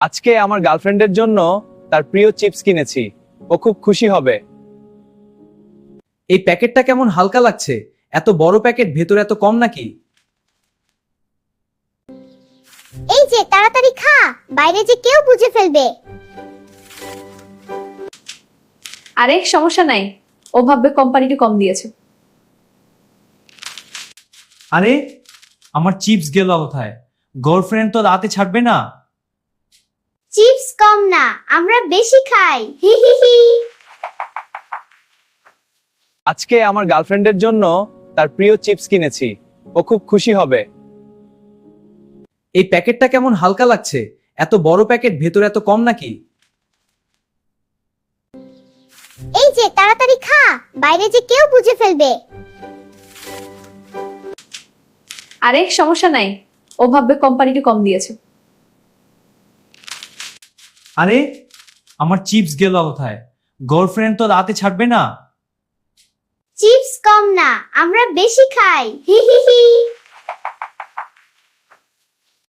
আজকে আমার গার্লফ্রেন্ডের জন্য তার প্রিয় চিপস কিনেছি। ও খুব খুশি হবে। এই প্যাকেটটা কেমন হালকা লাগছে। এত বড় প্যাকেট, ভেতরে এত কম নাকি? এই যে তাড়াতাড়ি খা, বাইরে যে কেউ বুঝে ফেলবে। আরে সমস্যা নাই, ও ভাববে কোম্পানিটা কম দিয়েছে। আরে আমার চিপস গেল কোথায়? গার্লফ্রেন্ড তো রাতে ছাড়বে না। চিপস কম না, আমরা বেশি খাই। হি হি হি। আজকে আমার গার্লফ্রেন্ডের জন্য তার প্রিয় চিপস কিনেছি। ও খুব খুশি হবে। এই প্যাকেটটা কেমন হালকা লাগছে। এত বড় প্যাকেট, ভেতরে এত কম নাকি? এই যে তাড়াতাড়ি খা, বাইরে যে কেউ বুঝে ফেলবে। আরে সমস্যা নাই, ও ভাববে কোম্পানিটা কম দিয়েছে। আরে আমার চিপস গেল কোথায়? গার্লফ্রেন্ড তো রাতে ছাড়বে না। চিপস কম না, আমরা বেশি খাই। হি হি হি।